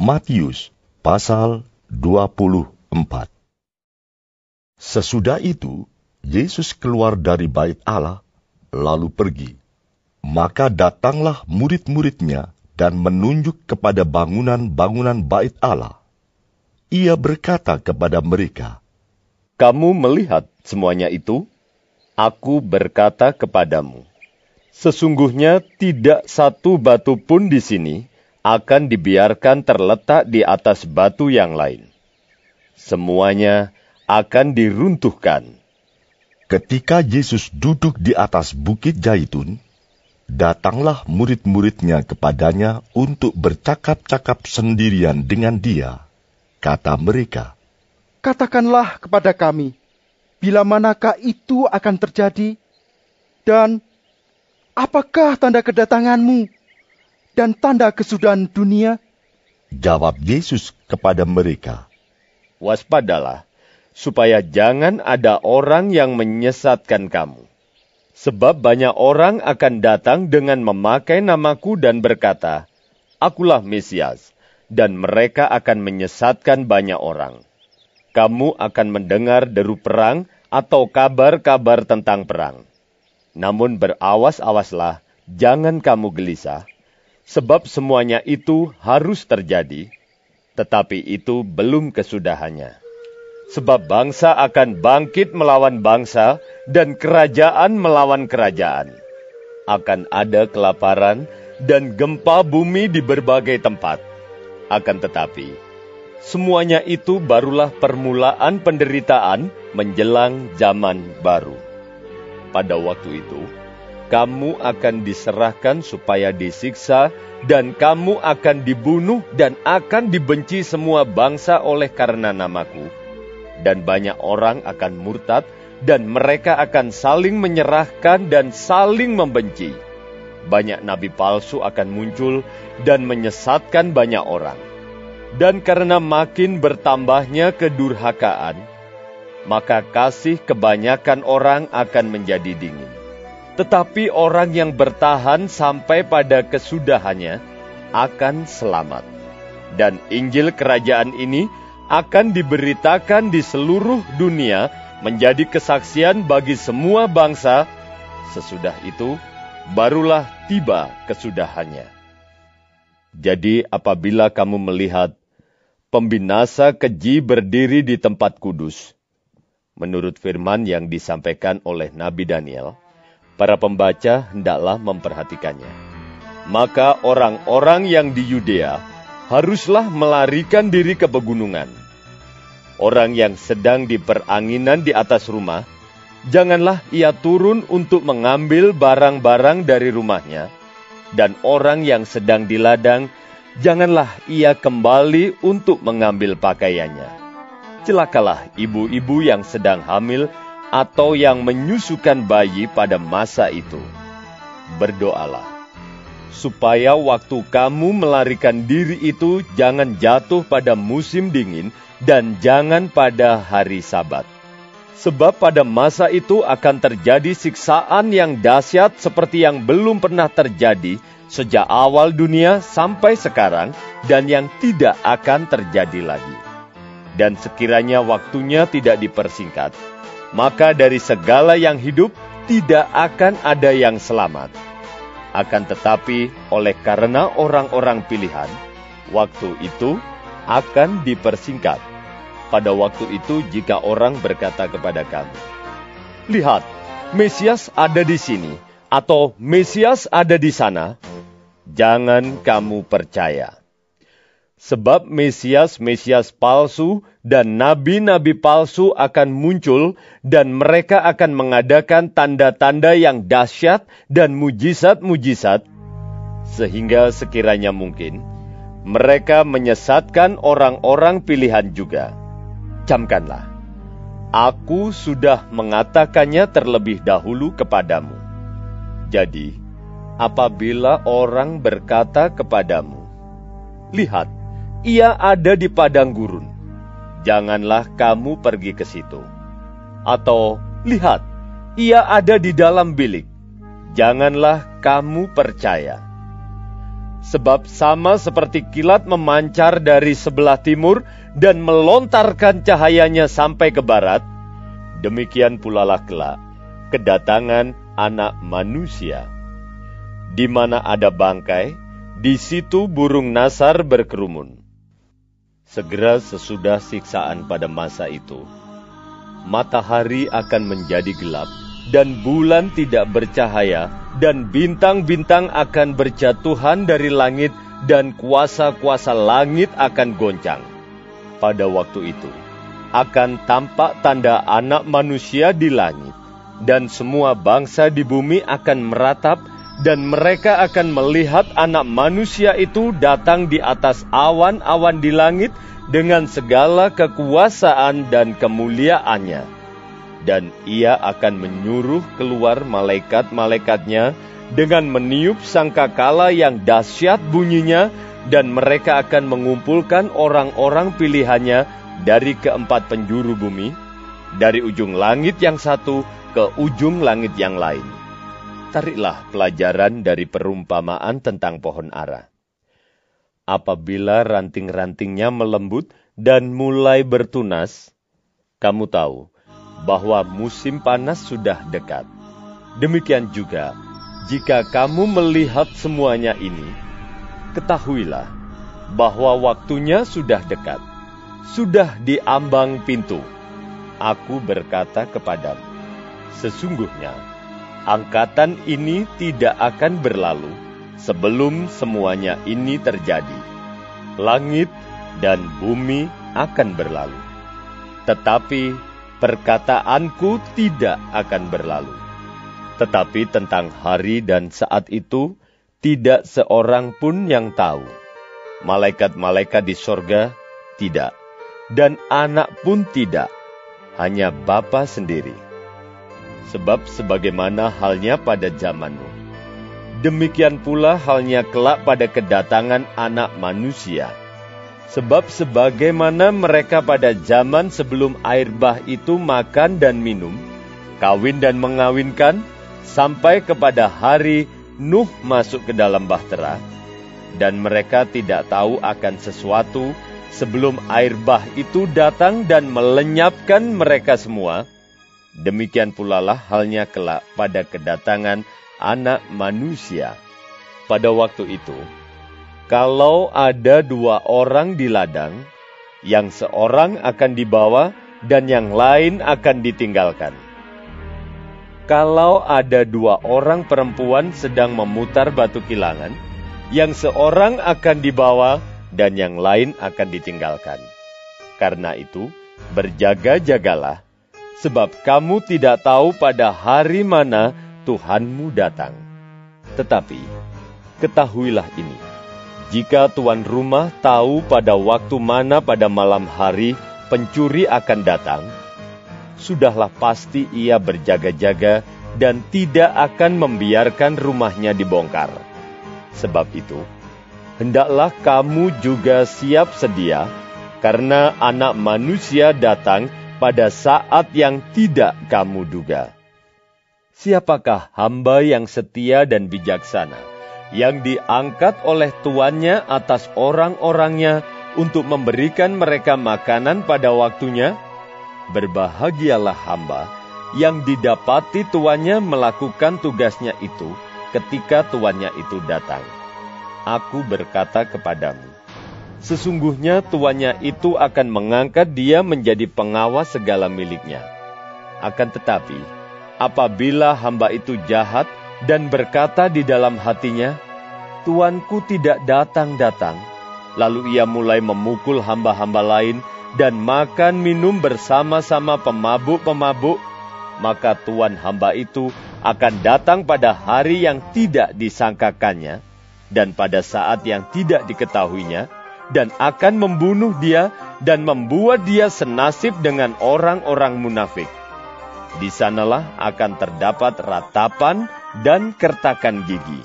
Matius pasal 24. Sesudah itu, Yesus keluar dari bait Allah, lalu pergi. Maka datanglah murid-muridnya dan menunjuk kepada bangunan-bangunan bait Allah. Ia berkata kepada mereka, "Kamu melihat semuanya itu? Aku berkata kepadamu, sesungguhnya tidak satu batu pun di sini akan dibiarkan terletak di atas batu yang lain. Semuanya akan diruntuhkan." Ketika Yesus duduk di atas bukit Zaitun, datanglah murid-muridnya kepadanya untuk bercakap-cakap sendirian dengan dia. Kata mereka, "Katakanlah kepada kami, bila manakah itu akan terjadi? Dan apakah tanda kedatanganmu dan tanda kesudahan dunia?" Jawab Yesus kepada mereka, "Waspadalah, supaya jangan ada orang yang menyesatkan kamu. Sebab banyak orang akan datang dengan memakai namaku dan berkata, 'Akulah Mesias,' dan mereka akan menyesatkan banyak orang. Kamu akan mendengar deru perang atau kabar-kabar tentang perang. Namun berawas-awaslah, jangan kamu gelisah, sebab semuanya itu harus terjadi, tetapi itu belum kesudahannya. Sebab bangsa akan bangkit melawan bangsa, dan kerajaan melawan kerajaan. Akan ada kelaparan dan gempa bumi di berbagai tempat. Akan tetapi, semuanya itu barulah permulaan penderitaan menjelang zaman baru. Pada waktu itu, kamu akan diserahkan supaya disiksa, dan kamu akan dibunuh dan akan dibenci semua bangsa oleh karena namaku. Dan banyak orang akan murtad, dan mereka akan saling menyerahkan dan saling membenci. Banyak nabi palsu akan muncul dan menyesatkan banyak orang. Dan karena makin bertambahnya kedurhakaan, maka kasih kebanyakan orang akan menjadi dingin. Tetapi orang yang bertahan sampai pada kesudahannya akan selamat. Dan Injil kerajaan ini akan diberitakan di seluruh dunia menjadi kesaksian bagi semua bangsa. Sesudah itu, barulah tiba kesudahannya. Jadi apabila kamu melihat pembinasa keji berdiri di tempat kudus, menurut firman yang disampaikan oleh Nabi Daniel, para pembaca hendaklah memperhatikannya. Maka orang-orang yang di Yudea haruslah melarikan diri ke pegunungan. Orang yang sedang di peranginan di atas rumah, janganlah ia turun untuk mengambil barang-barang dari rumahnya. Dan orang yang sedang di ladang, janganlah ia kembali untuk mengambil pakaiannya. Celakalah ibu-ibu yang sedang hamil atau yang menyusukan bayi pada masa itu. Berdoalah, supaya waktu kamu melarikan diri itu jangan jatuh pada musim dingin dan jangan pada hari Sabat. Sebab pada masa itu akan terjadi siksaan yang dahsyat seperti yang belum pernah terjadi sejak awal dunia sampai sekarang, dan yang tidak akan terjadi lagi. Dan sekiranya waktunya tidak dipersingkat, maka dari segala yang hidup tidak akan ada yang selamat. Akan tetapi, oleh karena orang-orang pilihan, waktu itu akan dipersingkat. Pada waktu itu, jika orang berkata kepada kamu, "Lihat, Mesias ada di sini," atau "Mesias ada di sana," jangan kamu percaya. Sebab Mesias-Mesias palsu dan nabi-nabi palsu akan muncul, dan mereka akan mengadakan tanda-tanda yang dahsyat dan mujizat-mujizat, sehingga sekiranya mungkin, mereka menyesatkan orang-orang pilihan juga. Camkanlah, aku sudah mengatakannya terlebih dahulu kepadamu. Jadi, apabila orang berkata kepadamu, "Lihat, ia ada di padang gurun," janganlah kamu pergi ke situ. Atau, "Lihat, ia ada di dalam bilik," janganlah kamu percaya. sebab sama seperti kilat memancar dari sebelah timur dan melontarkan cahayanya sampai ke barat, demikian pula lah kelak kedatangan Anak Manusia. Di mana ada bangkai, di situ burung nasar berkerumun. Segera sesudah siksaan pada masa itu, matahari akan menjadi gelap, dan bulan tidak bercahaya, dan bintang-bintang akan berjatuhan dari langit, dan kuasa-kuasa langit akan goncang. Pada waktu itu, akan tampak tanda Anak Manusia di langit, dan semua bangsa di bumi akan meratap, dan mereka akan melihat Anak Manusia itu datang di atas awan-awan di langit dengan segala kekuasaan dan kemuliaannya. Dan ia akan menyuruh keluar malaikat-malaikatnya dengan meniup sangkakala yang dahsyat bunyinya, dan mereka akan mengumpulkan orang-orang pilihannya dari keempat penjuru bumi, dari ujung langit yang satu ke ujung langit yang lain. Tariklah pelajaran dari perumpamaan tentang pohon ara. Apabila ranting-rantingnya melembut dan mulai bertunas, kamu tahu bahwa musim panas sudah dekat. Demikian juga, jika kamu melihat semuanya ini, ketahuilah bahwa waktunya sudah dekat, sudah di ambang pintu. Aku berkata kepadamu, sesungguhnya angkatan ini tidak akan berlalu sebelum semuanya ini terjadi. Langit dan bumi akan berlalu, tetapi perkataanku tidak akan berlalu. Tetapi tentang hari dan saat itu, tidak seorang pun yang tahu. Malaikat-malaikat di sorga tidak, dan anak pun tidak, hanya Bapa sendiri. Sebab sebagaimana halnya pada zaman Nuh, demikian pula halnya kelak pada kedatangan Anak Manusia. Sebab sebagaimana mereka pada zaman sebelum air bah itu makan dan minum, kawin dan mengawinkan, sampai kepada hari Nuh masuk ke dalam bahtera, dan mereka tidak tahu akan sesuatu sebelum air bah itu datang dan melenyapkan mereka semua, demikian pula lah halnya kelak pada kedatangan Anak Manusia. Pada waktu itu, kalau ada 2 orang di ladang, yang seorang akan dibawa dan yang lain akan ditinggalkan. Kalau ada 2 orang perempuan sedang memutar batu kilangan, yang seorang akan dibawa dan yang lain akan ditinggalkan. Karena itu, berjaga-jagalah, sebab kamu tidak tahu pada hari mana Tuhanmu datang. Tetapi, ketahuilah ini, jika tuan rumah tahu pada waktu mana pada malam hari pencuri akan datang, sudahlah pasti ia berjaga-jaga dan tidak akan membiarkan rumahnya dibongkar. Sebab itu, hendaklah kamu juga siap sedia, karena Anak Manusia datang pada saat yang tidak kamu duga. Siapakah hamba yang setia dan bijaksana, yang diangkat oleh tuannya atas orang-orangnya untuk memberikan mereka makanan pada waktunya? Berbahagialah hamba yang didapati tuannya melakukan tugasnya itu ketika tuannya itu datang. Aku berkata kepadamu, sesungguhnya tuannya itu akan mengangkat dia menjadi pengawas segala miliknya. Akan tetapi, apabila hamba itu jahat dan berkata di dalam hatinya, tuanku tidak datang-datang, lalu ia mulai memukul hamba-hamba lain dan makan minum bersama-sama pemabuk-pemabuk, maka tuan hamba itu akan datang pada hari yang tidak disangkakannya dan pada saat yang tidak diketahuinya, dan akan membunuh dia dan membuat dia senasib dengan orang-orang munafik. Di sanalah akan terdapat ratapan dan kertakan gigi.